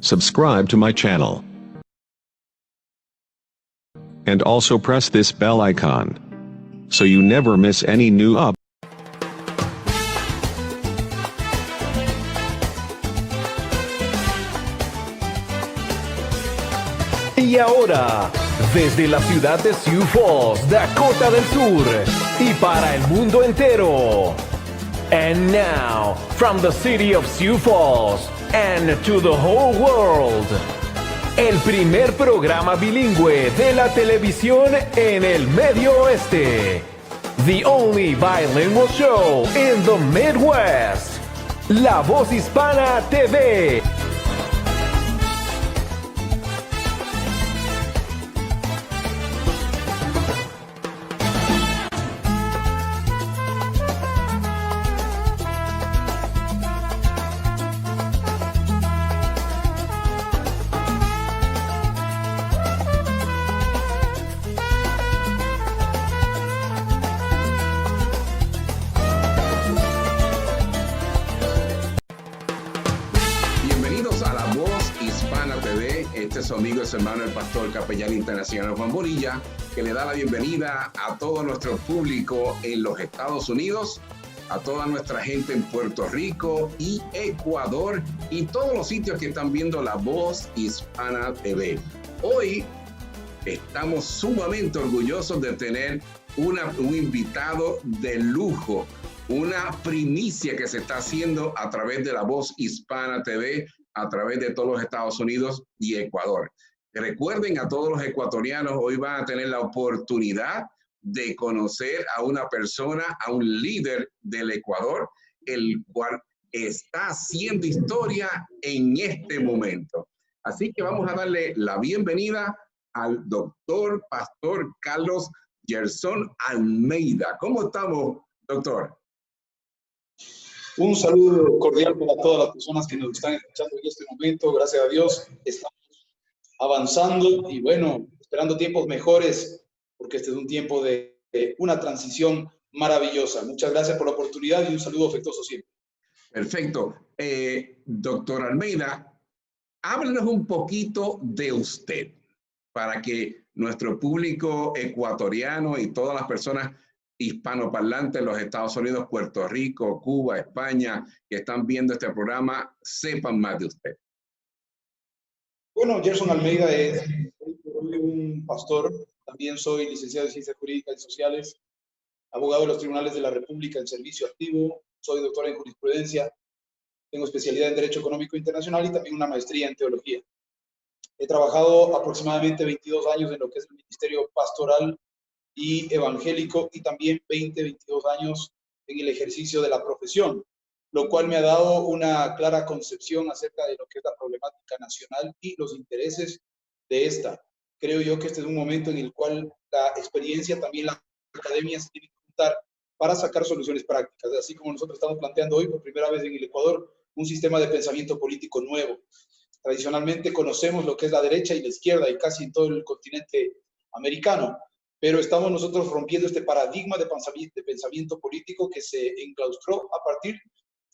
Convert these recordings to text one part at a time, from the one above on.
subscribe to my channel. And also press this bell icon, so you never miss any new uploads. Y ahora, desde la ciudad de Sioux Falls, Dakota del Sur, y para el mundo entero. And now, from the city of Sioux Falls, and to the whole world, el primer programa bilingüe de la televisión en el Medio Oeste. The only bilingual show in the Midwest. La Voz Hispana TV. Bienvenidos a La Voz Hispana TV. Este es su amigo y su hermano, el pastor capellán internacional Juan Bonilla, que le da la bienvenida a todo nuestro público en los Estados Unidos, a toda nuestra gente en Puerto Rico y Ecuador y todos los sitios que están viendo La Voz Hispana TV. Hoy estamos sumamente orgullosos de tener un invitado de lujo, una primicia que se está haciendo a través de La Voz Hispana TV, a través de todos los Estados Unidos y Ecuador. Recuerden a todos los ecuatorianos, hoy van a tener la oportunidad de conocer a una persona, a un líder del Ecuador, el cual está haciendo historia en este momento. Así que vamos a darle la bienvenida al doctor Pastor Carlos Gerson Almeida. ¿Cómo estamos, doctor? Un saludo cordial para todas las personas que nos están escuchando en este momento. Gracias a Dios estamos avanzando y bueno, esperando tiempos mejores, porque este es un tiempo de una transición maravillosa. Muchas gracias por la oportunidad y un saludo afectuoso siempre. Perfecto. Doctor Almeida, háblenos un poquito de usted para que nuestro público ecuatoriano y todas las personas hispanoparlantes en los Estados Unidos, Puerto Rico, Cuba, España, que están viendo este programa, sepan más de usted. Bueno, Gerson Almeida soy un pastor, también soy licenciado en Ciencias Jurídicas y Sociales, abogado de los Tribunales de la República en servicio activo, soy doctor en jurisprudencia, tengo especialidad en Derecho Económico Internacional y también una maestría en Teología. He trabajado aproximadamente 22 años en lo que es el ministerio pastoral y evangélico y también 22 años en el ejercicio de la profesión, lo cual me ha dado una clara concepción acerca de lo que es la problemática nacional y los intereses de esta. Creo yo que este es un momento en el cual la experiencia, también la academia se tiene que juntar para sacar soluciones prácticas, así como nosotros estamos planteando hoy por primera vez en el Ecuador un sistema de pensamiento político nuevo. Tradicionalmente conocemos lo que es la derecha y la izquierda y casi en todo el continente americano, pero estamos nosotros rompiendo este paradigma de pensamiento político que se enclaustró a partir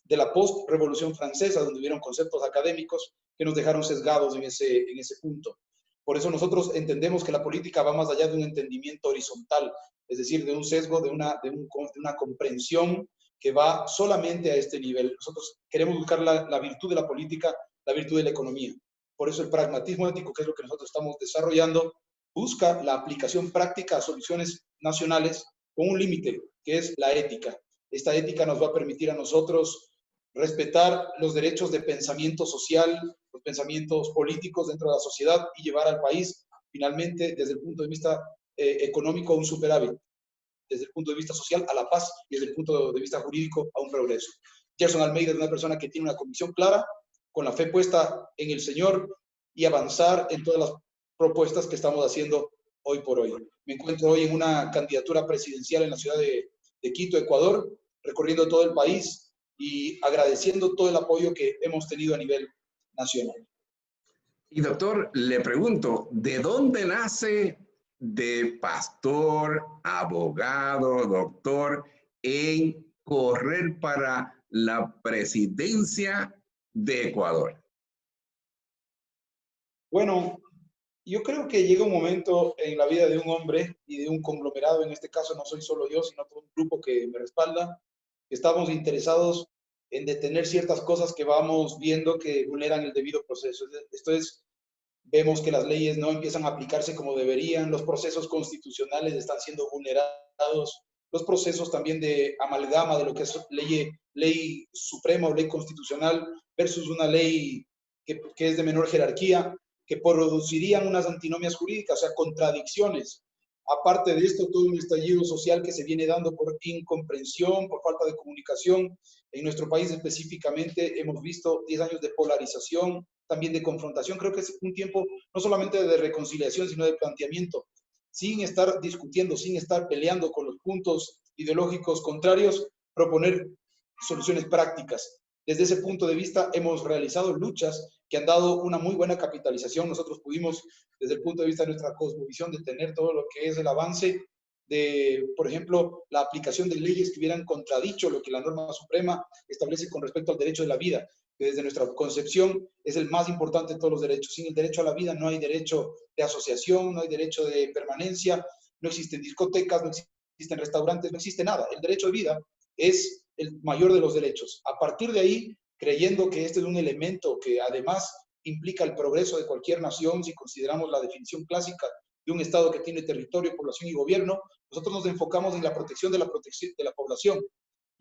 de la post-revolución francesa, donde hubieron conceptos académicos que nos dejaron sesgados en ese punto. Por eso nosotros entendemos que la política va más allá de un entendimiento horizontal, es decir, de un sesgo, de una comprensión que va solamente a este nivel. Nosotros queremos buscar la virtud de la política, la virtud de la economía. Por eso el pragmatismo ético, que es lo que nosotros estamos desarrollando, busca la aplicación práctica a soluciones nacionales con un límite, que es la ética. Esta ética nos va a permitir a nosotros respetar los derechos de pensamiento social, los pensamientos políticos dentro de la sociedad y llevar al país, finalmente, desde el punto de vista económico, a un superávit, desde el punto de vista social, a la paz, y desde el punto de vista jurídico, a un progreso. Gerson Almeida es una persona que tiene una convicción clara, con la fe puesta en el Señor y avanzar en todas las propuestas que estamos haciendo hoy por hoy. Me encuentro hoy en una candidatura presidencial en la ciudad de Quito, Ecuador, recorriendo todo el país y agradeciendo todo el apoyo que hemos tenido a nivel nacional. Y doctor, le pregunto, ¿de dónde nace de pastor, abogado, doctor, en correr para la presidencia de Ecuador? Bueno, yo creo que llega un momento en la vida de un hombre y de un conglomerado, en este caso no soy solo yo, sino todo un grupo que me respalda, que estamos interesados en detener ciertas cosas que vamos viendo que vulneran el debido proceso. Esto es, vemos que las leyes no empiezan a aplicarse como deberían, los procesos constitucionales están siendo vulnerados, los procesos también de amalgama de lo que es ley suprema o ley constitucional versus una ley que es de menor jerarquía, que producirían unas antinomias jurídicas, o sea, contradicciones. Aparte de esto, todo un estallido social que se viene dando por incomprensión, por falta de comunicación. En nuestro país específicamente hemos visto 10 años de polarización, también de confrontación. Creo que es un tiempo no solamente de reconciliación, sino de planteamiento. Sin estar discutiendo, sin estar peleando con los puntos ideológicos contrarios, proponer soluciones prácticas. Desde ese punto de vista hemos realizado luchas que han dado una muy buena capitalización. Nosotros pudimos, desde el punto de vista de nuestra cosmovisión, detener todo lo que es el avance de, por ejemplo, la aplicación de leyes que hubieran contradicho lo que la norma suprema establece con respecto al derecho de la vida, que desde nuestra concepción es el más importante de todos los derechos. Sin el derecho a la vida no hay derecho de asociación, no hay derecho de permanencia, no existen discotecas, no existen restaurantes, no existe nada. El derecho de vida es el mayor de los derechos. A partir de ahí, creyendo que este es un elemento que además implica el progreso de cualquier nación, si consideramos la definición clásica de un Estado que tiene territorio, población y gobierno, nosotros nos enfocamos en la protección de la población.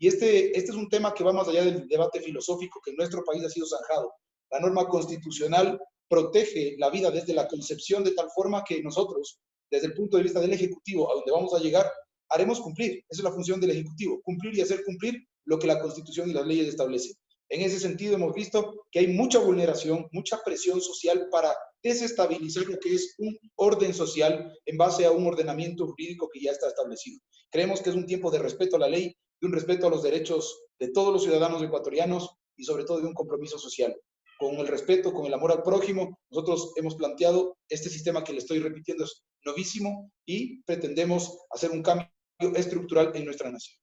Y este es un tema que va más allá del debate filosófico que en nuestro país ha sido zanjado. La norma constitucional protege la vida desde la concepción de tal forma que nosotros, desde el punto de vista del Ejecutivo, a donde vamos a llegar, haremos cumplir. Esa es la función del Ejecutivo, cumplir y hacer cumplir lo que la Constitución y las leyes establecen. En ese sentido hemos visto que hay mucha vulneración, mucha presión social para desestabilizar lo que es un orden social en base a un ordenamiento jurídico que ya está establecido. Creemos que es un tiempo de respeto a la ley, de un respeto a los derechos de todos los ciudadanos ecuatorianos y sobre todo de un compromiso social. Con el respeto, con el amor al prójimo, nosotros hemos planteado este sistema que le estoy repitiendo es novísimo y pretendemos hacer un cambio estructural en nuestra nación.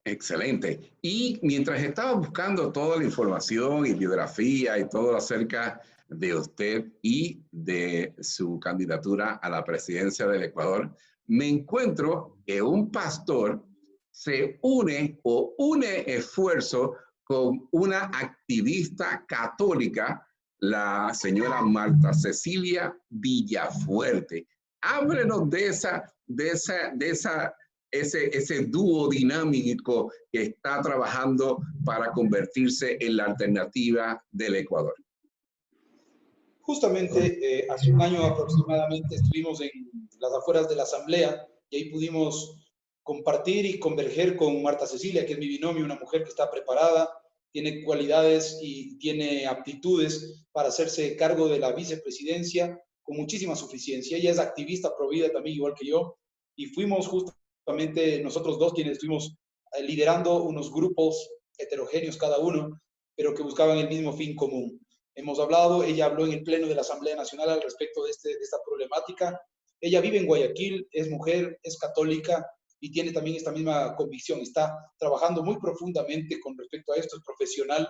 Excelente. Y mientras estaba buscando toda la información y biografía y todo acerca de usted y de su candidatura a la presidencia del Ecuador, me encuentro que un pastor se une o une esfuerzo con una activista católica, la señora Marta Cecilia Villafuerte. Háblenos de ese dúo dinámico que está trabajando para convertirse en la alternativa del Ecuador. Justamente hace un año aproximadamente estuvimos en las afueras de la Asamblea y ahí pudimos compartir y converger con Marta Cecilia, que es mi binomio, una mujer que está preparada, tiene cualidades y tiene aptitudes para hacerse cargo de la vicepresidencia con muchísima suficiencia. Ella es activista pro vida también, igual que yo, y fuimos justamente nosotros dos quienes estuvimos liderando unos grupos heterogéneos cada uno, pero que buscaban el mismo fin común. Hemos hablado, ella habló en el Pleno de la Asamblea Nacional al respecto de esta problemática. Ella vive en Guayaquil, es mujer, es católica y tiene también esta misma convicción. Está trabajando muy profundamente con respecto a esto, es profesional,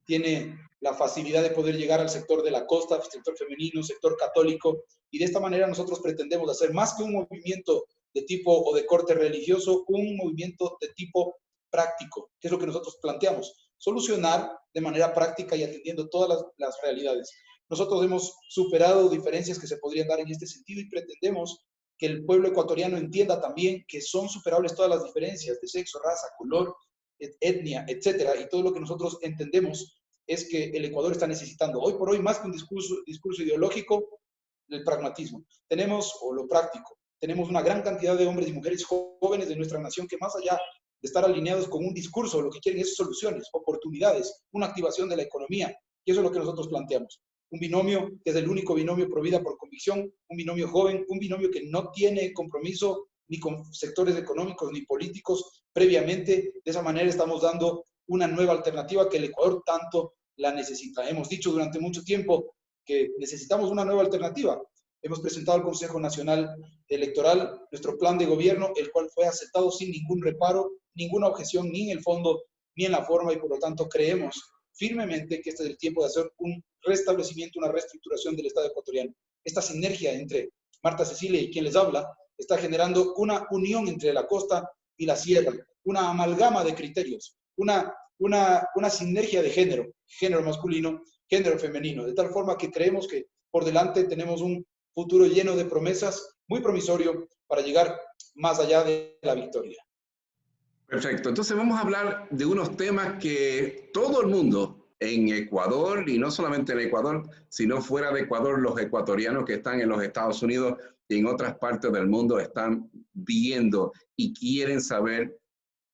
tiene la facilidad de poder llegar al sector de la costa, sector femenino, sector católico, y de esta manera nosotros pretendemos hacer más que un movimiento de tipo o de corte religioso, un movimiento de tipo práctico, que es lo que nosotros planteamos, solucionar de manera práctica y atendiendo todas las realidades. Nosotros hemos superado diferencias que se podrían dar en este sentido y pretendemos que el pueblo ecuatoriano entienda también que son superables todas las diferencias de sexo, raza, color, etnia, etcétera, y todo lo que nosotros entendemos es que el Ecuador está necesitando hoy por hoy más que un discurso ideológico, el pragmatismo. Tenemos, o lo práctico, tenemos una gran cantidad de hombres y mujeres jóvenes de nuestra nación que más allá de estar alineados con un discurso, lo que quieren es soluciones, oportunidades, una activación de la economía, y eso es lo que nosotros planteamos. Un binomio que es el único binomio pro vida por convicción, un binomio joven, un binomio que no tiene compromiso ni con sectores económicos ni políticos previamente. De esa manera estamos dando una nueva alternativa que el Ecuador tanto la necesita. Hemos dicho durante mucho tiempo que necesitamos una nueva alternativa. Hemos presentado al Consejo Nacional Electoral nuestro plan de gobierno, el cual fue aceptado sin ningún reparo, ninguna objeción, ni en el fondo ni en la forma, y por lo tanto creemos firmemente que este es el tiempo de hacer un restablecimiento, una reestructuración del Estado ecuatoriano. Esta sinergia entre Marta Cecilia y quien les habla está generando una unión entre la costa y la sierra, una amalgama de criterios, una sinergia de género masculino, género femenino, de tal forma que creemos que por delante tenemos un futuro lleno de promesas, muy promisorio para llegar más allá de la victoria. Perfecto, entonces vamos a hablar de unos temas que todo el mundo en Ecuador, y no solamente en Ecuador, sino fuera de Ecuador, los ecuatorianos que están en los Estados Unidos y en otras partes del mundo están viendo y quieren saber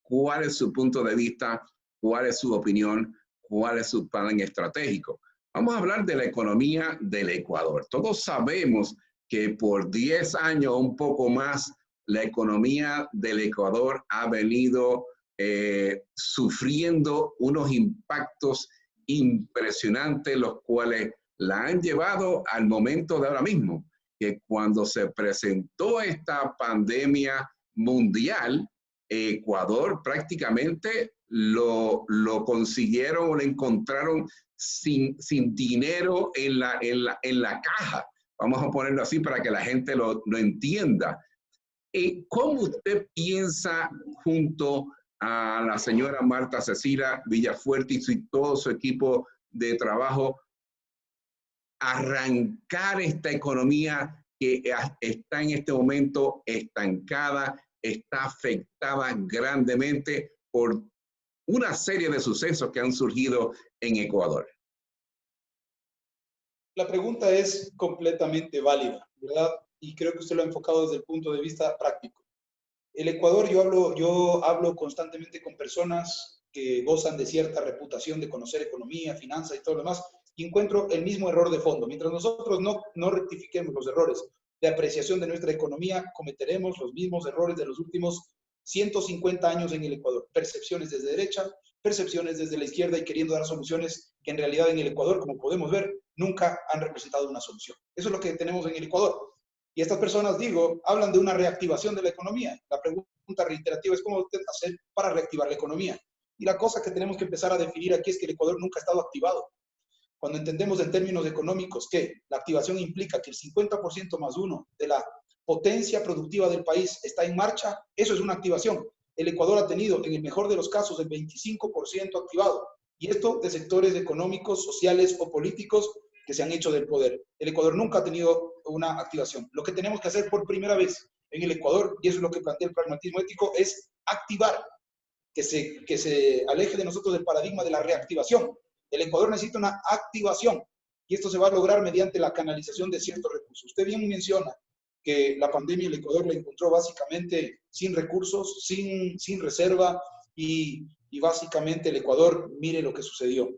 cuál es su punto de vista, cuál es su opinión, cuál es su plan estratégico. Vamos a hablar de la economía del Ecuador. Todos sabemos que por 10 años o un poco más, la economía del Ecuador ha venido sufriendo unos impactos impresionantes, los cuales la han llevado al momento de ahora mismo, que cuando se presentó esta pandemia mundial, Ecuador prácticamente lo consiguieron o lo encontraron sin dinero en la caja. Vamos a ponerlo así para que la gente lo entienda. ¿Cómo usted piensa, junto a la señora Marta Cecilia Villafuerte y todo su equipo de trabajo, arrancar esta economía que está en este momento estancada, está afectada grandemente por una serie de sucesos que han surgido en Ecuador? La pregunta es completamente válida, ¿verdad? Y creo que usted lo ha enfocado desde el punto de vista práctico. El Ecuador, yo hablo constantemente con personas que gozan de cierta reputación de conocer economía, finanzas y todo lo demás, y encuentro el mismo error de fondo. Mientras nosotros no rectifiquemos los errores de apreciación de nuestra economía, cometeremos los mismos errores de los últimos 150 años en el Ecuador. Percepciones desde derecha, percepciones desde la izquierda y queriendo dar soluciones que en realidad en el Ecuador, como podemos ver, nunca han representado una solución. Eso es lo que tenemos en el Ecuador. Y estas personas, hablan de una reactivación de la economía. La pregunta reiterativa es cómo usted hacer para reactivar la economía. Y la cosa que tenemos que empezar a definir aquí es que el Ecuador nunca ha estado activado. Cuando entendemos en términos económicos que la activación implica que el 50% más uno de la potencia productiva del país está en marcha, eso es una activación. El Ecuador ha tenido, en el mejor de los casos, el 25% activado. Y esto de sectores económicos, sociales o políticos que se han hecho del poder. El Ecuador nunca ha tenido una activación. Lo que tenemos que hacer por primera vez en el Ecuador, y eso es lo que plantea el pragmatismo ético, es activar, que se aleje de nosotros del paradigma de la reactivación. El Ecuador necesita una activación, y esto se va a lograr mediante la canalización de ciertos recursos. Usted bien menciona que la pandemia el Ecuador la encontró básicamente sin recursos, sin reserva, y básicamente el Ecuador, mire lo que sucedió.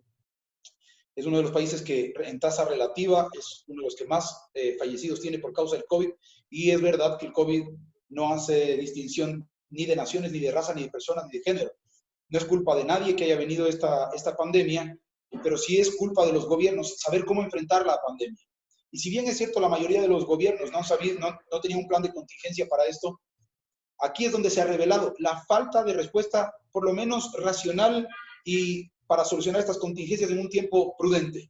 Es uno de los países que en tasa relativa es uno de los que más fallecidos tiene por causa del COVID, y es verdad que el COVID no hace distinción ni de naciones, ni de raza, ni de personas, ni de género. No es culpa de nadie que haya venido esta pandemia, pero sí es culpa de los gobiernos saber cómo enfrentar la pandemia. Y si bien es cierto, la mayoría de los gobiernos no tenían un plan de contingencia para esto, aquí es donde se ha revelado la falta de respuesta, por lo menos racional, y para solucionar estas contingencias en un tiempo prudente.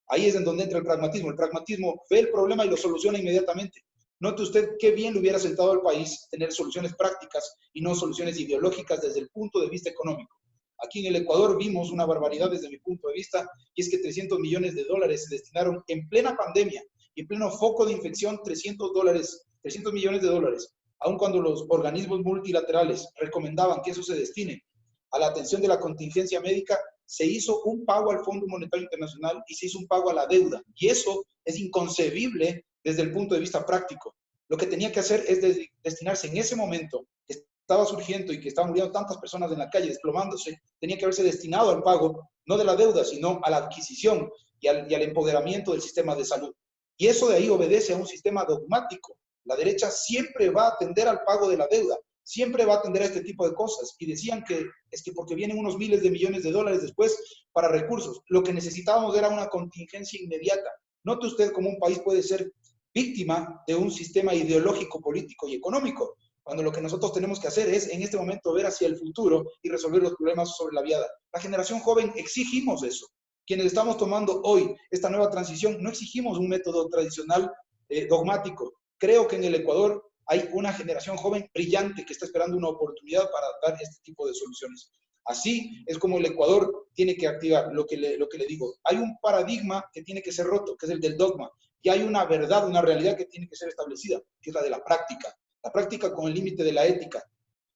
Ahí es en donde entra el pragmatismo. El pragmatismo ve el problema y lo soluciona inmediatamente. Note usted qué bien le hubiera sentado al país tener soluciones prácticas y no soluciones ideológicas desde el punto de vista económico. Aquí en el Ecuador vimos una barbaridad desde mi punto de vista, y es que $300 millones se destinaron en plena pandemia y en pleno foco de infección, $300 millones, aun cuando los organismos multilaterales recomendaban que eso se destine a la atención de la contingencia médica. Se hizo un pago al Fondo Monetario Internacional y se hizo un pago a la deuda. Y eso es inconcebible desde el punto de vista práctico. Lo que tenía que hacer es destinarse en ese momento que estaba surgiendo y que estaban muriendo tantas personas en la calle, desplomándose, tenía que haberse destinado al pago, no de la deuda, sino a la adquisición y al empoderamiento del sistema de salud. Y eso de ahí obedece a un sistema dogmático. La derecha siempre va a atender al pago de la deuda, siempre va a atender a este tipo de cosas. Y decían que es que porque vienen unos miles de millones de dólares después para recursos. Lo que necesitábamos era una contingencia inmediata. Note usted cómo un país puede ser víctima de un sistema ideológico, político y económico. cuando lo que nosotros tenemos que hacer es en este momento ver hacia el futuro y resolver los problemas sobre la viada. La generación joven exigimos eso. Quienes estamos tomando hoy esta nueva transición, no exigimos un método tradicional dogmático. Creo que en el Ecuador hay una generación joven brillante que está esperando una oportunidad para dar este tipo de soluciones. Así es como el Ecuador tiene que activar lo que le digo. Hay un paradigma que tiene que ser roto, que es el del dogma, y hay una verdad, una realidad que tiene que ser establecida, que es la de la práctica. La práctica con el límite de la ética.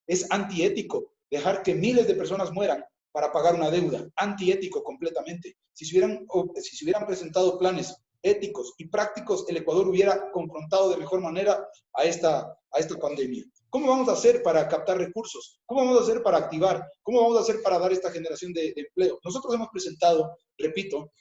Es antiético dejar que miles de personas mueran para pagar una deuda. Antiético completamente. Si se hubieran presentado planes éticos y prácticos, el Ecuador hubiera confrontado de mejor manera a esta pandemia. ¿Cómo vamos a hacer para captar recursos? ¿Cómo vamos a hacer para activar? ¿Cómo vamos a hacer para dar esta generación de empleo? Nosotros hemos presentado, repito,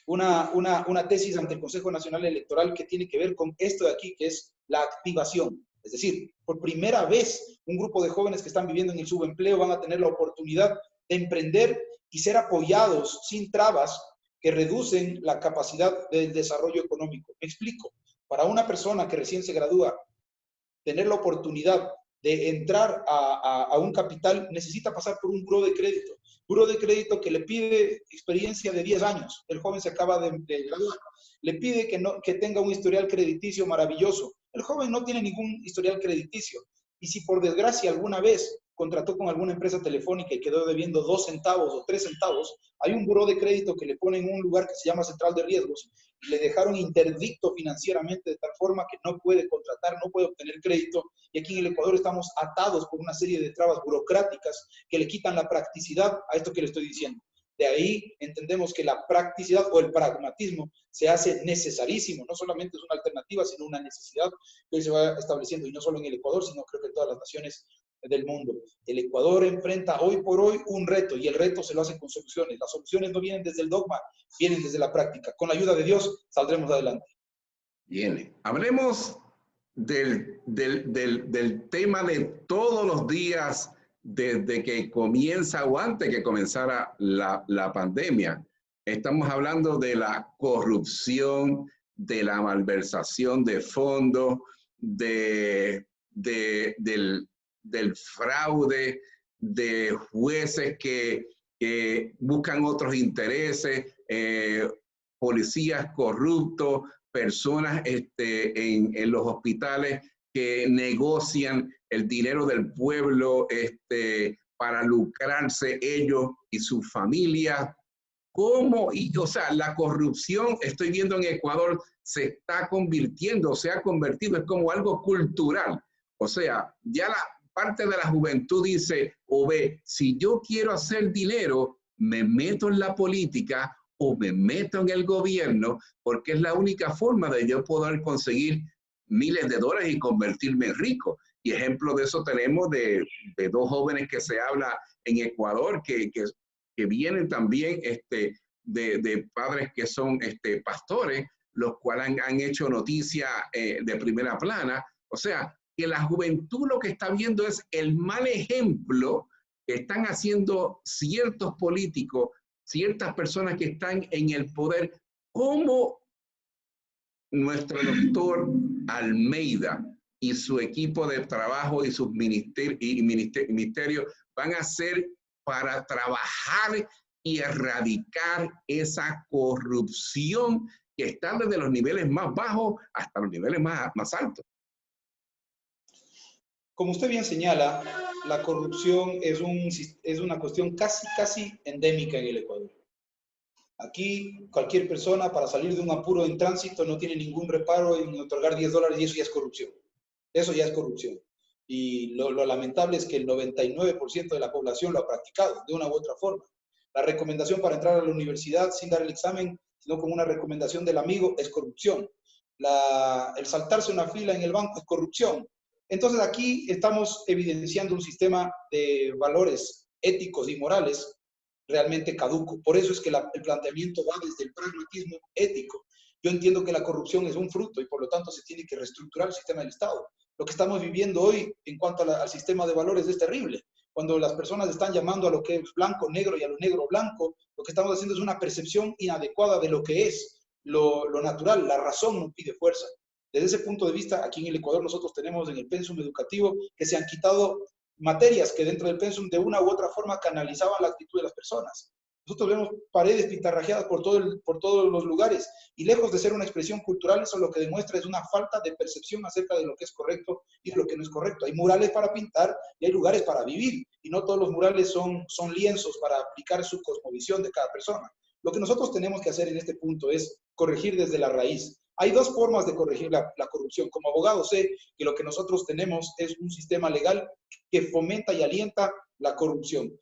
una tesis ante el Consejo Nacional Electoral que tiene que ver con esto de aquí, que es la activación. Es decir, por primera vez, un grupo de jóvenes que están viviendo en el subempleo van a tener la oportunidad de emprender y ser apoyados sin trabas que reducen la capacidad del desarrollo económico. Me explico. Para una persona que recién se gradúa, tener la oportunidad de entrar a un capital necesita pasar por un buró de crédito. Buró de crédito que le pide experiencia de 10 años. El joven se acaba de graduar. Le pide que tenga un historial crediticio maravilloso. El joven no tiene ningún historial crediticio. Y si por desgracia alguna vez contrató con alguna empresa telefónica y quedó debiendo 2 centavos o 3 centavos, hay un buró de crédito que le pone en un lugar que se llama Central de Riesgos. Le dejaron interdicto financieramente de tal forma que no puede contratar, no puede obtener crédito. Y aquí en el Ecuador estamos atados por una serie de trabas burocráticas que le quitan la practicidad a esto que le estoy diciendo. De ahí entendemos que la practicidad o el pragmatismo se hace necesarísimo. No solamente es una alternativa, sino una necesidad que hoy se va estableciendo, y no solo en el Ecuador, sino creo que en todas las naciones del mundo. El Ecuador enfrenta hoy por hoy un reto, y el reto se lo hace con soluciones. Las soluciones no vienen desde el dogma, vienen desde la práctica. Con la ayuda de Dios saldremos adelante. Bien, hablemos del tema de todos los días desde que comienza o antes que comenzara la pandemia. Estamos hablando de la corrupción, de la malversación de fondos, del fraude, de jueces que buscan otros intereses, policías corruptos, personas en los hospitales que negocian el dinero del pueblo para lucrarse ellos y su familia. ¿Cómo? O sea, la corrupción, estoy viendo en Ecuador, se está convirtiendo, se ha convertido, es como algo cultural. O sea, ya la parte de la juventud dice, o ve, si yo quiero hacer dinero, me meto en la política o me meto en el gobierno, porque es la única forma de yo poder conseguir miles de dólares y convertirme en rico. Y ejemplo de eso tenemos de 2 jóvenes que se habla en Ecuador, que vienen también de padres que son pastores, los cuales han hecho noticia de primera plana. O sea, que la juventud lo que está viendo es el mal ejemplo que están haciendo ciertos políticos, ciertas personas que están en el poder, como nuestro doctor Almeida y su equipo de trabajo y sus ministerios van a hacer para trabajar y erradicar esa corrupción que está desde los niveles más bajos hasta los niveles más altos. Como usted bien señala, la corrupción es una cuestión casi endémica en el Ecuador. Aquí cualquier persona para salir de un apuro en tránsito no tiene ningún reparo en otorgar $10 y eso ya es corrupción. Eso ya es corrupción. Y lo lamentable es que el 99% de la población lo ha practicado de una u otra forma. La recomendación para entrar a la universidad sin dar el examen, sino con una recomendación del amigo, es corrupción. El saltarse una fila en el banco es corrupción. Entonces aquí estamos evidenciando un sistema de valores éticos y morales realmente caduco. Por eso es que el planteamiento va desde el pragmatismo ético. Yo entiendo que la corrupción es un fruto y por lo tanto se tiene que reestructurar el sistema del Estado. Lo que estamos viviendo hoy en cuanto al sistema de valores es terrible. Cuando las personas están llamando a lo que es blanco negro y a lo negro blanco, lo que estamos haciendo es una percepción inadecuada de lo que es lo natural. La razón no pide fuerza. Desde ese punto de vista, aquí en el Ecuador nosotros tenemos en el pensum educativo que se han quitado materias que dentro del pensum de una u otra forma canalizaban la actitud de las personas. Nosotros vemos paredes pintarrajeadas por todos los lugares y lejos de ser una expresión cultural, eso lo que demuestra es una falta de percepción acerca de lo que es correcto y de lo que no es correcto. Hay murales para pintar y hay lugares para vivir y no todos los murales son lienzos para aplicar su cosmovisión de cada persona. Lo que nosotros tenemos que hacer en este punto es corregir desde la raíz. Hay dos formas de corregir la corrupción. Como abogado sé que lo que nosotros tenemos es un sistema legal que fomenta y alienta la corrupción.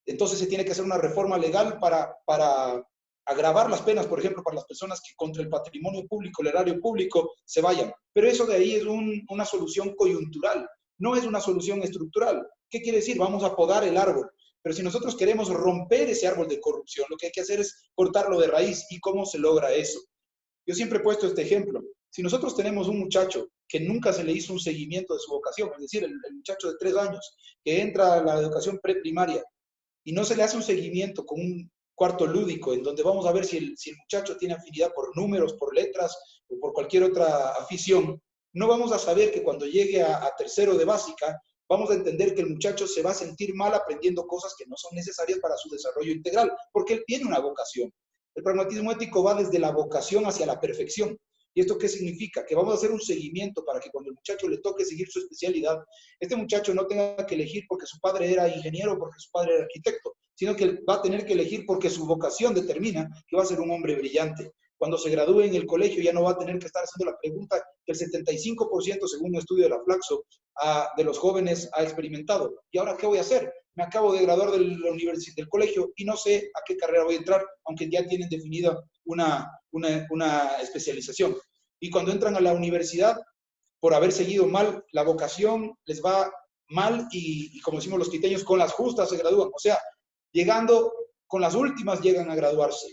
Entonces se tiene que hacer una reforma legal para agravar las penas, por ejemplo, para las personas que contra el patrimonio público, el erario público, se vayan. Pero eso de ahí es una solución coyuntural, no es una solución estructural. ¿Qué quiere decir? Vamos a podar el árbol. Pero si nosotros queremos romper ese árbol de corrupción, lo que hay que hacer es cortarlo de raíz. ¿Y cómo se logra eso? Yo siempre he puesto este ejemplo. Si nosotros tenemos un muchacho que nunca se le hizo un seguimiento de su vocación, es decir, el muchacho de 3 años que entra a la educación preprimaria, y no se le hace un seguimiento con un cuarto lúdico, en donde vamos a ver si el muchacho tiene afinidad por números, por letras o por cualquier otra afición, no vamos a saber que cuando llegue a tercero de básica, vamos a entender que el muchacho se va a sentir mal aprendiendo cosas que no son necesarias para su desarrollo integral, porque él tiene una vocación. El pragmatismo ético va desde la vocación hacia la perfección. ¿Y esto qué significa? Que vamos a hacer un seguimiento para que cuando el muchacho le toque seguir su especialidad, este muchacho no tenga que elegir porque su padre era ingeniero o porque su padre era arquitecto, sino que va a tener que elegir porque su vocación determina que va a ser un hombre brillante. Cuando se gradúe en el colegio ya no va a tener que estar haciendo la pregunta que el 75%, según un estudio de la Flaxo, de los jóvenes ha experimentado. ¿Y ahora qué voy a hacer? Me acabo de graduar del colegio y no sé a qué carrera voy a entrar, aunque ya tienen definida una especialización. Y cuando entran a la universidad, por haber seguido mal la vocación, les va mal y como decimos los quiteños, con las justas se gradúan. O sea, llegando con las últimas llegan a graduarse.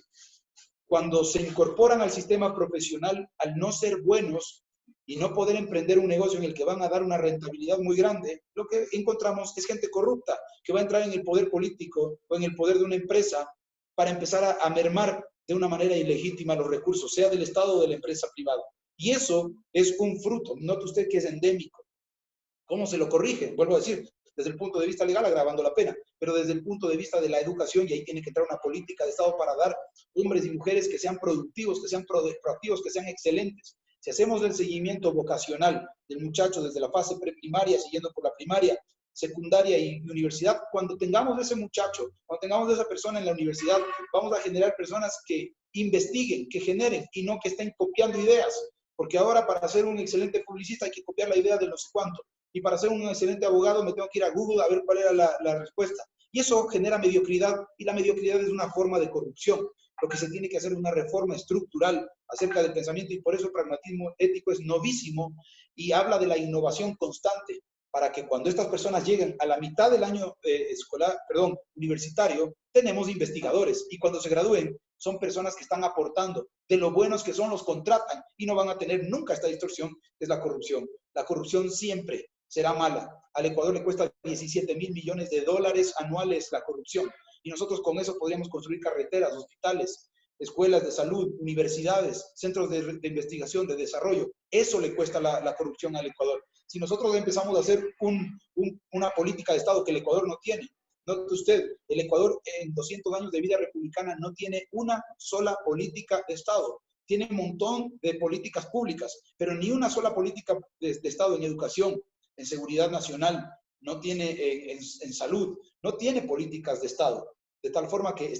Cuando se incorporan al sistema profesional, al no ser buenos y no poder emprender un negocio en el que van a dar una rentabilidad muy grande, lo que encontramos es gente corrupta que va a entrar en el poder político o en el poder de una empresa para empezar a mermar de una manera ilegítima los recursos, sea del Estado o de la empresa privada. Y eso es un fruto, note usted que es endémico. ¿Cómo se lo corrige? Vuelvo a decir, desde el punto de vista legal, agravando la pena, pero desde el punto de vista de la educación, y ahí tiene que entrar una política de Estado para dar hombres y mujeres que sean productivos, que sean proactivos, que sean excelentes. Si hacemos el seguimiento vocacional del muchacho desde la fase preprimaria, siguiendo por la primaria, secundaria y universidad, cuando tengamos ese muchacho, cuando tengamos esa persona en la universidad, vamos a generar personas que investiguen, que generen y no que estén copiando ideas. Porque ahora para ser un excelente publicista hay que copiar la idea de no sé cuánto. Y para ser un excelente abogado me tengo que ir a Google a ver cuál era la respuesta. Y eso genera mediocridad, y la mediocridad es una forma de corrupción. Lo que se tiene que hacer es una reforma estructural acerca del pensamiento, y por eso el pragmatismo ético es novísimo y habla de la innovación constante, para que cuando estas personas lleguen a la mitad del año universitario, tenemos investigadores, y cuando se gradúen, son personas que están aportando. De lo buenos que son, los contratan, y no van a tener nunca esta distorsión, que es la corrupción. La corrupción siempre será mala. Al Ecuador le cuesta 17.000 millones de dólares anuales la corrupción. Y nosotros con eso podríamos construir carreteras, hospitales, escuelas de salud, universidades, centros de investigación, de desarrollo. Eso le cuesta la corrupción al Ecuador. Si nosotros empezamos a hacer una política de Estado que el Ecuador no tiene, note usted, el Ecuador en 200 años de vida republicana no tiene una sola política de Estado. Tiene un montón de políticas públicas, pero ni una sola política de Estado en educación, en seguridad nacional, no tiene en salud, no tiene políticas de Estado. De tal forma que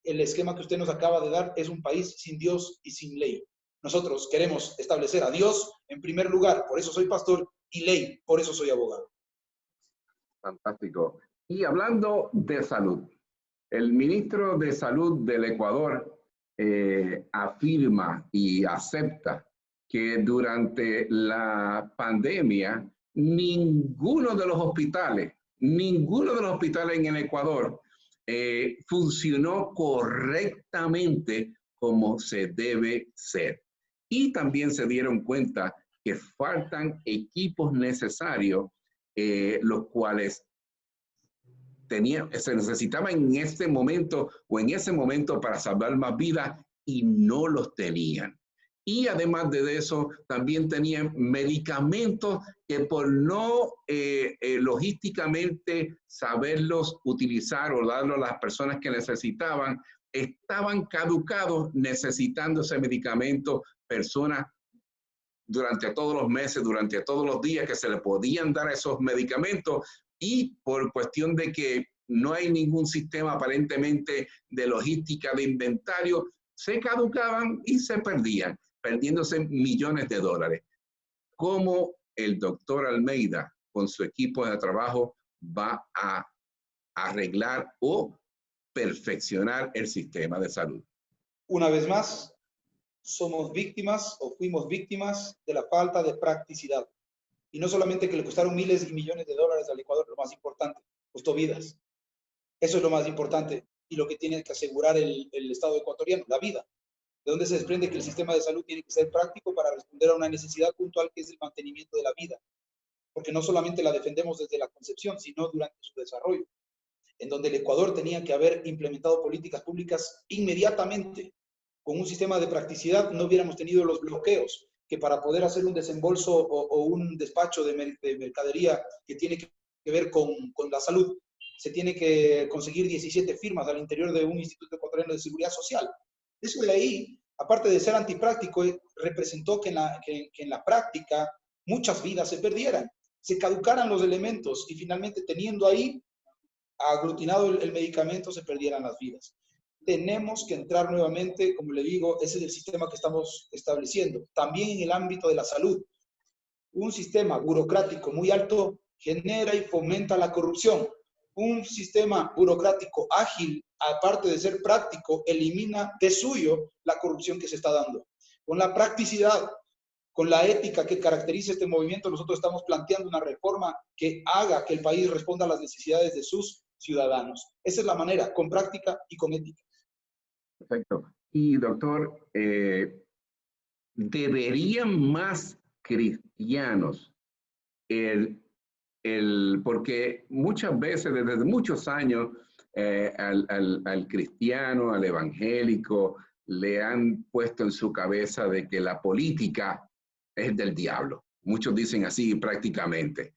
el esquema que usted nos acaba de dar es un país sin Dios y sin ley. Nosotros queremos establecer a Dios en primer lugar, por eso soy pastor, y ley, por eso soy abogado. Fantástico. Y hablando de salud, el ministro de Salud del Ecuador afirma y acepta que durante la pandemia ninguno de los hospitales en el Ecuador funcionó correctamente como se debe ser. Y también se dieron cuenta que faltan equipos necesarios, los cuales se necesitaban en este momento para salvar más vidas y no los tenían. y además de eso también tenían medicamentos que por no logísticamente saberlos utilizar o darlos a las personas que necesitaban, estaban caducados necesitando ese medicamento personas durante todos los meses, durante todos los días que se le podían dar esos medicamentos, y por cuestión de que no hay ningún sistema aparentemente de logística de inventario, se caducaban y se perdían, perdiéndose millones de dólares. ¿Cómo el doctor Almeida con su equipo de trabajo va a arreglar o perfeccionar el sistema de salud? Una vez más, somos víctimas o fuimos víctimas de la falta de practicidad. Y no solamente que le costaron miles y millones de dólares al Ecuador, lo más importante, costó vidas. Eso es lo más importante y lo que tiene que asegurar el Estado ecuatoriano, la vida. De donde se desprende que el sistema de salud tiene que ser práctico para responder a una necesidad puntual que es el mantenimiento de la vida. Porque no solamente la defendemos desde la concepción, sino durante su desarrollo, en donde el Ecuador tenía que haber implementado políticas públicas inmediatamente. Con un sistema de practicidad no hubiéramos tenido los bloqueos que para poder hacer un desembolso o un despacho de mercadería que tiene que ver con la salud, se tiene que conseguir 17 firmas al interior de un Instituto Ecuatoriano de Seguridad Social. Eso de ahí, aparte de ser antipráctico, representó que en la práctica muchas vidas se perdieran, se caducaran los elementos y finalmente teniendo ahí aglutinado el medicamento se perdieran las vidas. Tenemos que entrar nuevamente, como le digo, ese es el sistema que estamos estableciendo. También en el ámbito de la salud. Un sistema burocrático muy alto genera y fomenta la corrupción. Un sistema burocrático ágil, aparte de ser práctico, elimina de suyo la corrupción que se está dando. Con la practicidad, con la ética que caracteriza este movimiento, nosotros estamos planteando una reforma que haga que el país responda a las necesidades de sus ciudadanos. Esa es la manera, con práctica y con ética. Perfecto. Y doctor, ¿deberían más cristianos porque muchas veces, desde muchos años, al cristiano, al evangélico, le han puesto en su cabeza de que la política es del diablo? Muchos dicen así prácticamente.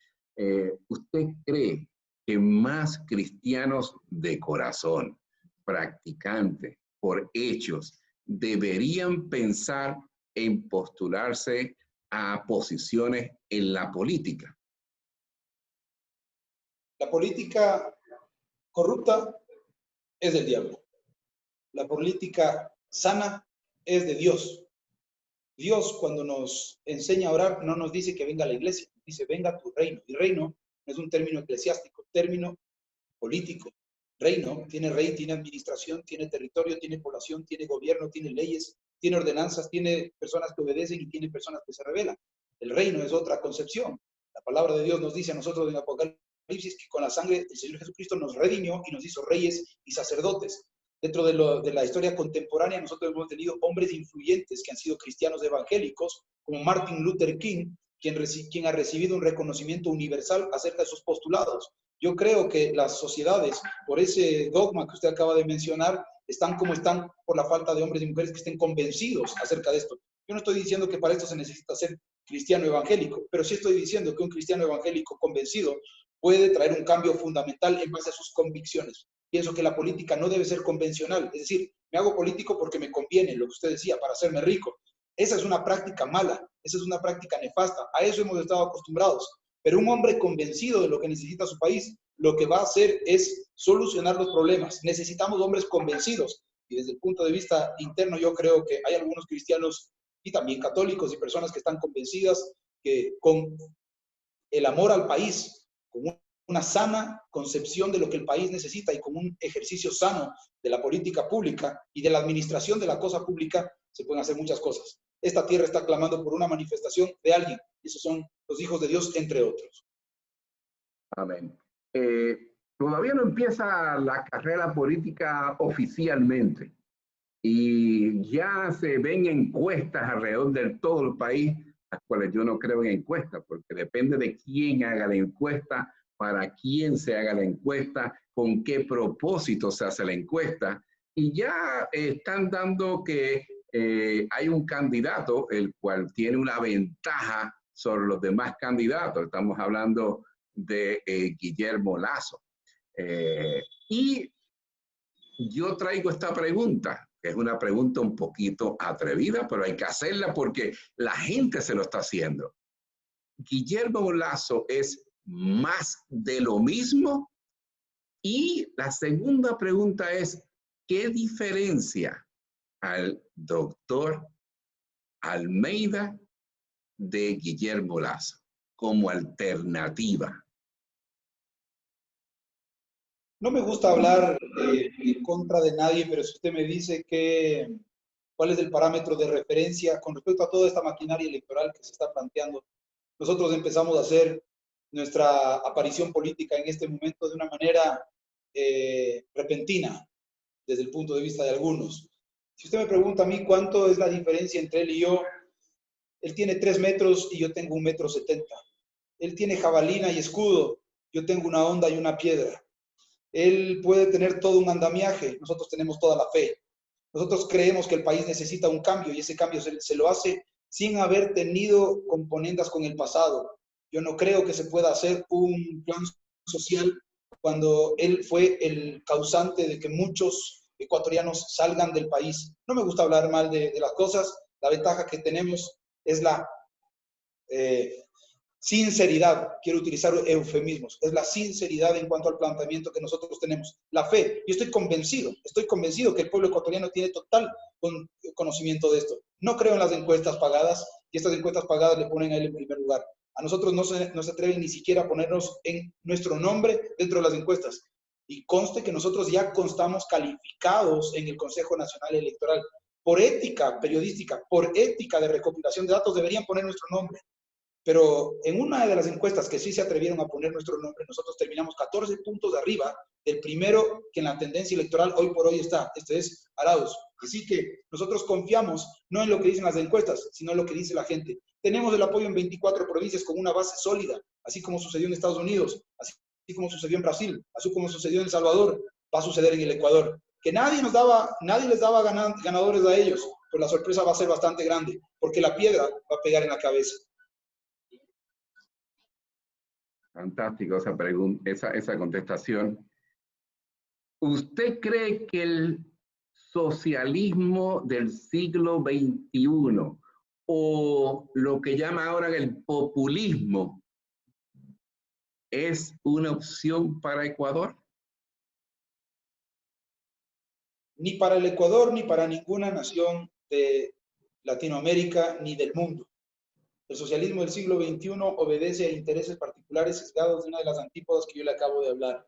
¿Usted cree que más cristianos de corazón, practicantes, por hechos, deberían pensar en postularse a posiciones en la política? La política corrupta es del diablo. La política sana es de Dios. Dios, cuando nos enseña a orar, no nos dice que venga a la iglesia, dice venga tu reino. Y reino no es un término eclesiástico, término político. Reino tiene rey, tiene administración, tiene territorio, tiene población, tiene gobierno, tiene leyes, tiene ordenanzas, tiene personas que obedecen y tiene personas que se rebelan. El reino es otra concepción. La palabra de Dios nos dice a nosotros en Apocalipsis que con la sangre del Señor Jesucristo nos redimió y nos hizo reyes y sacerdotes. Dentro de la historia contemporánea nosotros hemos tenido hombres influyentes que han sido cristianos evangélicos, como Martin Luther King, quien ha recibido un reconocimiento universal acerca de sus postulados. Yo creo que las sociedades, por ese dogma que usted acaba de mencionar, están como están por la falta de hombres y mujeres que estén convencidos acerca de esto. Yo no estoy diciendo que para esto se necesita ser cristiano evangélico, pero sí estoy diciendo que un cristiano evangélico convencido puede traer un cambio fundamental en base a sus convicciones. Pienso que la política no debe ser convencional, es decir, me hago político porque me conviene, lo que usted decía, para hacerme rico. Esa es una práctica mala, esa es una práctica nefasta, a eso hemos estado acostumbrados. Pero un hombre convencido de lo que necesita su país, lo que va a hacer es solucionar los problemas. Necesitamos hombres convencidos. Y desde el punto de vista interno, yo creo que hay algunos cristianos y también católicos y personas que están convencidas que con el amor al país, con una sana concepción de lo que el país necesita y con un ejercicio sano de la política pública y de la administración de la cosa pública, se pueden hacer muchas cosas. Esta tierra está clamando por una manifestación de alguien. Esos son los hijos de Dios, entre otros. Amén. Todavía no empieza la carrera política oficialmente y ya se ven encuestas alrededor de todo el país, las cuales yo no creo en encuestas, porque depende de quién haga la encuesta, para quién se haga la encuesta, con qué propósito se hace la encuesta, y ya están dando que hay un candidato el cual tiene una ventaja sobre los demás candidatos. Estamos hablando de Guillermo Lasso. Y yo traigo esta pregunta, que es una pregunta un poquito atrevida, pero hay que hacerla porque la gente se lo está haciendo. ¿Guillermo Lasso es más de lo mismo? Y la segunda pregunta es, ¿qué diferencia al doctor Almeida de Guillermo Lasso como alternativa? No me gusta hablar en contra de nadie, pero si usted me dice cuál es el parámetro de referencia con respecto a toda esta maquinaria electoral que se está planteando, nosotros empezamos a hacer nuestra aparición política en este momento de una manera repentina, desde el punto de vista de algunos. Si usted me pregunta a mí cuánto es la diferencia entre él y yo, él tiene 3 metros y yo tengo 1,70 m. Él tiene jabalina y escudo, yo tengo una honda y una piedra. Él puede tener todo un andamiaje, nosotros tenemos toda la fe. Nosotros creemos que el país necesita un cambio y ese cambio se lo hace sin haber tenido componendas con el pasado. Yo no creo que se pueda hacer un plan social cuando él fue el causante de que muchos ecuatorianos salgan del país. No me gusta hablar mal de las cosas. La ventaja que tenemos es la sinceridad, quiero utilizar eufemismos, es la sinceridad en cuanto al planteamiento que nosotros tenemos. La fe, yo estoy convencido que el pueblo ecuatoriano tiene total conocimiento de esto. No creo en las encuestas pagadas, y estas encuestas pagadas le ponen a él en primer lugar. A nosotros no se atreven ni siquiera a ponernos en nuestro nombre dentro de las encuestas. Y conste que nosotros ya constamos calificados en el Consejo Nacional Electoral. Por ética periodística, por ética de recopilación de datos, deberían poner nuestro nombre. Pero en una de las encuestas que sí se atrevieron a poner nuestro nombre, nosotros terminamos 14 puntos de arriba del primero que en la tendencia electoral hoy por hoy está. Este es Arauz. Así que nosotros confiamos no en lo que dicen las encuestas, sino en lo que dice la gente. Tenemos el apoyo en 24 provincias con una base sólida, así como sucedió en Estados Unidos, así como sucedió en Brasil, así como sucedió en El Salvador, va a suceder en el Ecuador. Que nadie les daba ganadores a ellos, pues la sorpresa va a ser bastante grande, porque la piedra va a pegar en la cabeza. Fantástico esa pregunta, esa contestación. ¿Usted cree que el socialismo del siglo XXI o lo que llama ahora el populismo es una opción para Ecuador? Ni para el Ecuador, ni para ninguna nación de Latinoamérica, ni del mundo. El socialismo del siglo XXI obedece a intereses particulares sesgados de una de las antípodas que yo le acabo de hablar.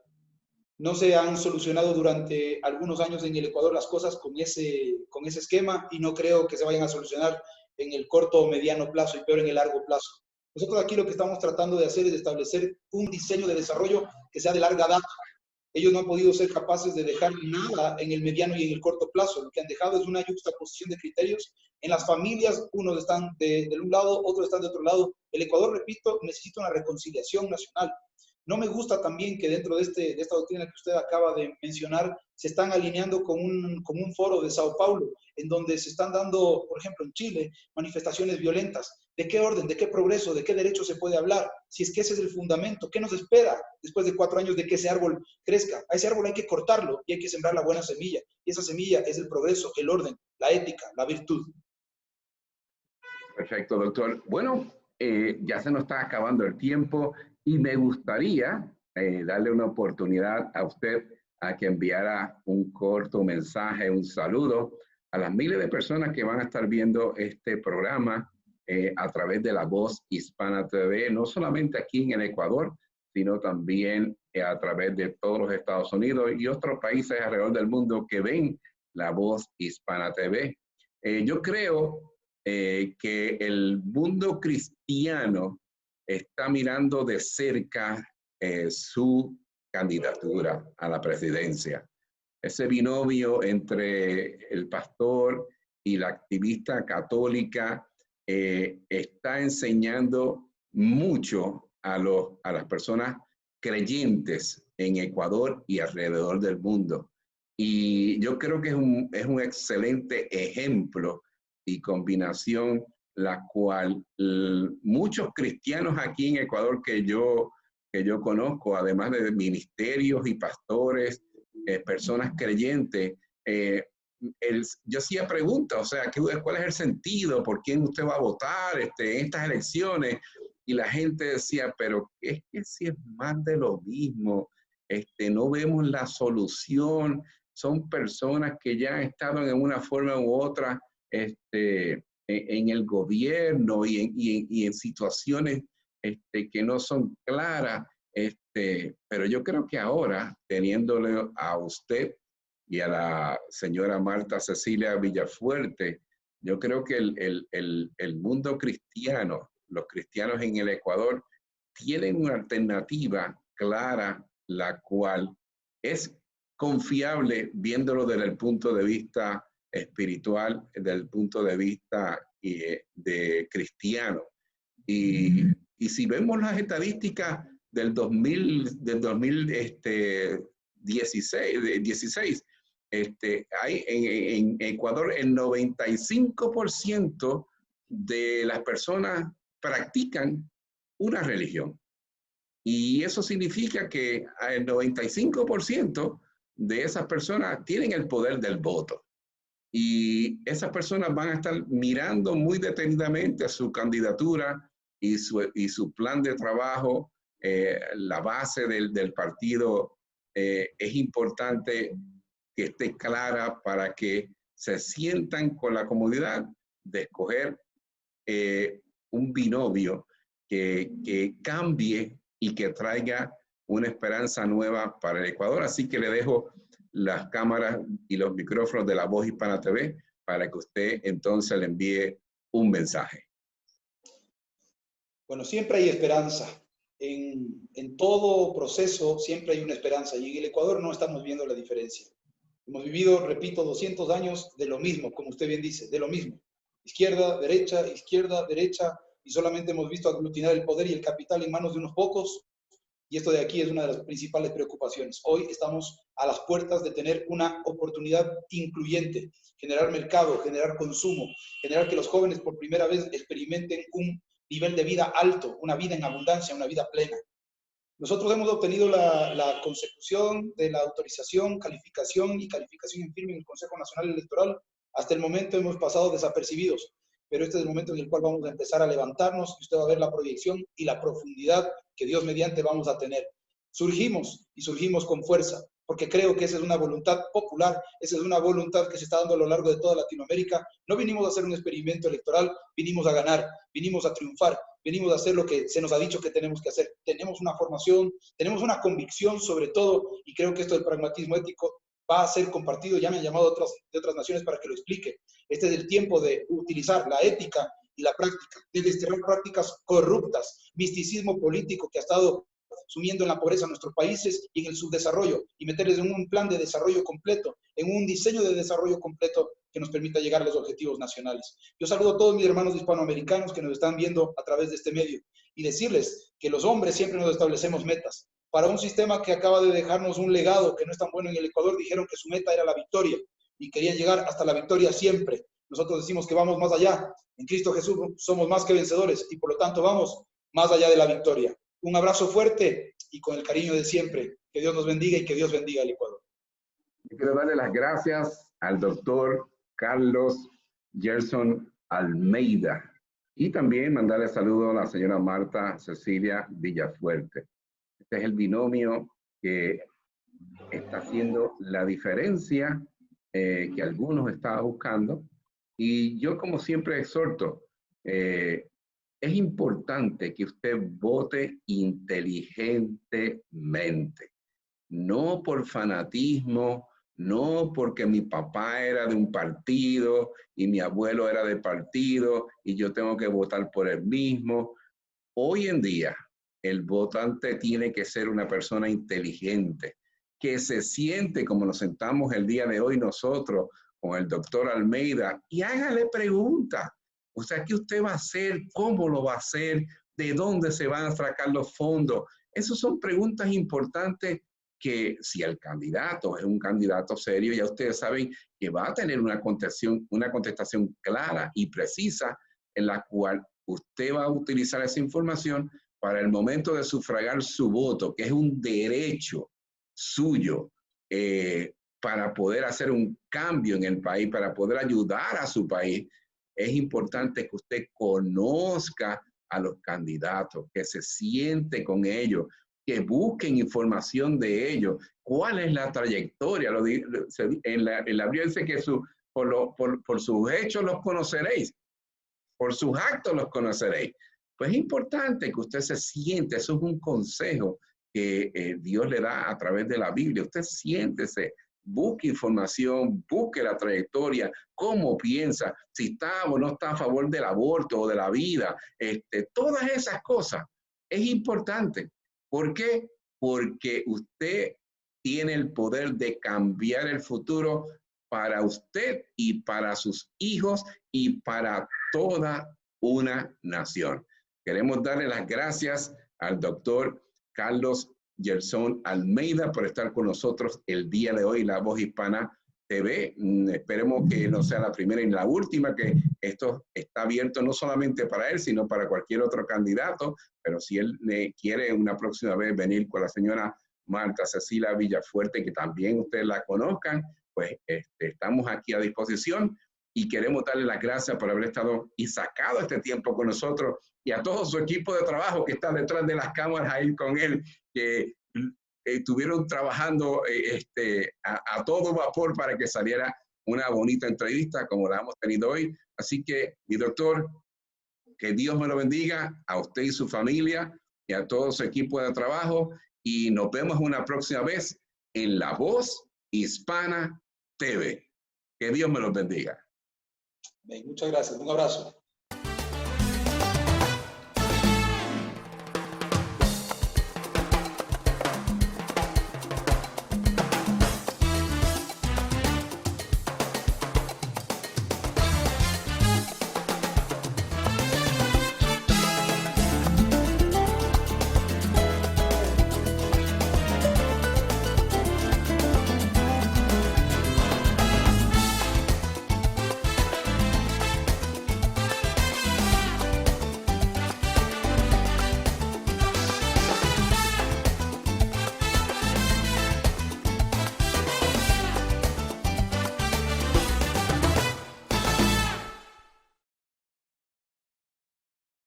No se han solucionado durante algunos años en el Ecuador las cosas con ese esquema y no creo que se vayan a solucionar en el corto o mediano plazo y peor en el largo plazo. Nosotros aquí lo que estamos tratando de hacer es establecer un diseño de desarrollo que sea de larga data. Ellos no han podido ser capaces de dejar nada en el mediano y en el corto plazo. Lo que han dejado es una juxtaposición de criterios. En las familias, unos están de un lado, otros están de otro lado. El Ecuador, repito, necesita una reconciliación nacional. No me gusta también que dentro de esta doctrina que usted acaba de mencionar, se están alineando con un foro de Sao Paulo, en donde se están dando, por ejemplo, en Chile, manifestaciones violentas. ¿De qué orden, de qué progreso, de qué derecho se puede hablar? Si es que ese es el fundamento, ¿qué nos espera después de 4 años de que ese árbol crezca? A ese árbol hay que cortarlo y hay que sembrar la buena semilla. Y esa semilla es el progreso, el orden, la ética, la virtud. Perfecto, doctor. Bueno, ya se nos está acabando el tiempo y me gustaría darle una oportunidad a usted a que enviara un corto mensaje, un saludo a las miles de personas que van a estar viendo este programa a través de La Voz Hispana TV, no solamente aquí en el Ecuador, sino también a través de todos los Estados Unidos y otros países alrededor del mundo que ven La Voz Hispana TV. Yo creo que el mundo cristiano está mirando de cerca su candidatura a la presidencia. Ese binomio entre el pastor y la activista católica está enseñando mucho a las personas creyentes en Ecuador y alrededor del mundo. Y yo creo que es un excelente ejemplo y combinación, la cual muchos cristianos aquí en Ecuador que yo conozco, además de ministerios y pastores, personas creyentes, yo hacía preguntas, o sea, ¿cuál es el sentido? ¿Por quién usted va a votar en estas elecciones? Y la gente decía, pero es que si es más de lo mismo, no vemos la solución, son personas que ya han estado en una forma u otra en el gobierno y en situaciones que no son claras, pero yo creo que ahora, teniéndole a usted y a la señora Marta Cecilia Villafuerte, yo creo que el mundo cristiano, los cristianos en el Ecuador, tienen una alternativa clara, la cual es confiable viéndolo desde el punto de vista espiritual, desde el punto de vista de cristiano. Y si vemos las estadísticas del 2016, hay en Ecuador el 95% de las personas practican una religión. Y eso significa que el 95% de esas personas tienen el poder del voto. Y esas personas van a estar mirando muy detenidamente a su candidatura y su plan de trabajo. La base del partido es importante que esté clara para que se sientan con la comodidad de escoger un binomio que cambie y que traiga una esperanza nueva para el Ecuador. Así que le dejo las cámaras y los micrófonos de La Voz Hispana TV para que usted entonces le envíe un mensaje. Bueno, siempre hay esperanza. En todo proceso siempre hay una esperanza y en el Ecuador no estamos viendo la diferencia. Hemos vivido, repito, 200 años de lo mismo, como usted bien dice, de lo mismo. Izquierda, derecha, y solamente hemos visto aglutinar el poder y el capital en manos de unos pocos, y esto de aquí es una de las principales preocupaciones. Hoy estamos a las puertas de tener una oportunidad incluyente, generar mercado, generar consumo, generar que los jóvenes por primera vez experimenten un nivel de vida alto, una vida en abundancia, una vida plena. Nosotros hemos obtenido la consecución de la autorización, calificación en firme en el Consejo Nacional Electoral. Hasta el momento hemos pasado desapercibidos, pero este es el momento en el cual vamos a empezar a levantarnos y usted va a ver la proyección y la profundidad que Dios mediante vamos a tener. Surgimos y surgimos con fuerza, porque creo que esa es una voluntad popular, esa es una voluntad que se está dando a lo largo de toda Latinoamérica. No vinimos a hacer un experimento electoral, vinimos a ganar, vinimos a triunfar, venimos a hacer lo que se nos ha dicho que tenemos que hacer. Tenemos una formación, tenemos una convicción sobre todo, y creo que esto del pragmatismo ético va a ser compartido. Ya me han llamado de otras naciones para que lo explique. Este es el tiempo de utilizar la ética y la práctica, de desterrar prácticas corruptas, misticismo político que ha estado sumiendo en la pobreza a nuestros países y en el subdesarrollo, y meterles en un plan de desarrollo completo, en un diseño de desarrollo completo que nos permita llegar a los objetivos nacionales. Yo saludo a todos mis hermanos hispanoamericanos que nos están viendo a través de este medio y decirles que los hombres siempre nos establecemos metas. Para un sistema que acaba de dejarnos un legado que no es tan bueno en el Ecuador, dijeron que su meta era la victoria y querían llegar hasta la victoria siempre. Nosotros decimos que vamos más allá. En Cristo Jesús somos más que vencedores y por lo tanto vamos más allá de la victoria. Un abrazo fuerte y con el cariño de siempre. Que Dios nos bendiga y que Dios bendiga al Ecuador. Quiero darle las gracias al doctor Carlos Gerson Almeida y también mandarle saludo a la señora Marta Cecilia Villafuerte. Este es el binomio que está haciendo la diferencia que algunos estaban buscando. Y yo, como siempre, exhorto, es importante que usted vote inteligentemente, no por fanatismo, no porque mi papá era de un partido y mi abuelo era de partido y yo tengo que votar por el mismo. Hoy en día, el votante tiene que ser una persona inteligente, que se siente como nos sentamos el día de hoy nosotros con el doctor Almeida y hágale preguntas. O sea, ¿qué usted va a hacer? ¿Cómo lo va a hacer? ¿De dónde se van a sacar los fondos? Esas son preguntas importantes que si el candidato es un candidato serio, ya ustedes saben que va a tener una contestación clara y precisa en la cual usted va a utilizar esa información para el momento de sufragar su voto, que es un derecho suyo, para poder hacer un cambio en el país, para poder ayudar a su país. Es importante que usted conozca a los candidatos, que se siente con ellos, que busquen información de ellos. ¿Cuál es la trayectoria? En la Biblia dice que por sus hechos los conoceréis, por sus actos los conoceréis. Pues es importante que usted se siente, eso es un consejo que Dios le da a través de la Biblia. Usted siéntese, busque información, busque la trayectoria, cómo piensa, si está o no está a favor del aborto o de la vida, todas esas cosas. Es importante. ¿Por qué? Porque usted tiene el poder de cambiar el futuro para usted y para sus hijos y para toda una nación. Queremos darle las gracias al doctor Carlos Gerson Almeida por estar con nosotros el día de hoy, La Voz Hispana TV. Esperemos que no sea la primera y la última, que esto está abierto no solamente para él, sino para cualquier otro candidato, pero si él quiere una próxima vez venir con la señora Marta Cecilia Villafuerte, que también ustedes la conozcan, pues estamos aquí a disposición y queremos darle las gracias por haber estado y sacado este tiempo con nosotros, y a todo su equipo de trabajo que está detrás de las cámaras ahí con él, que estuvieron trabajando a todo vapor para que saliera una bonita entrevista como la hemos tenido hoy. Así que, mi doctor, que Dios me lo bendiga a usted y su familia y a todo su equipo de trabajo, y nos vemos una próxima vez en La Voz Hispana TV. Que Dios me los bendiga. Muchas gracias. Un abrazo.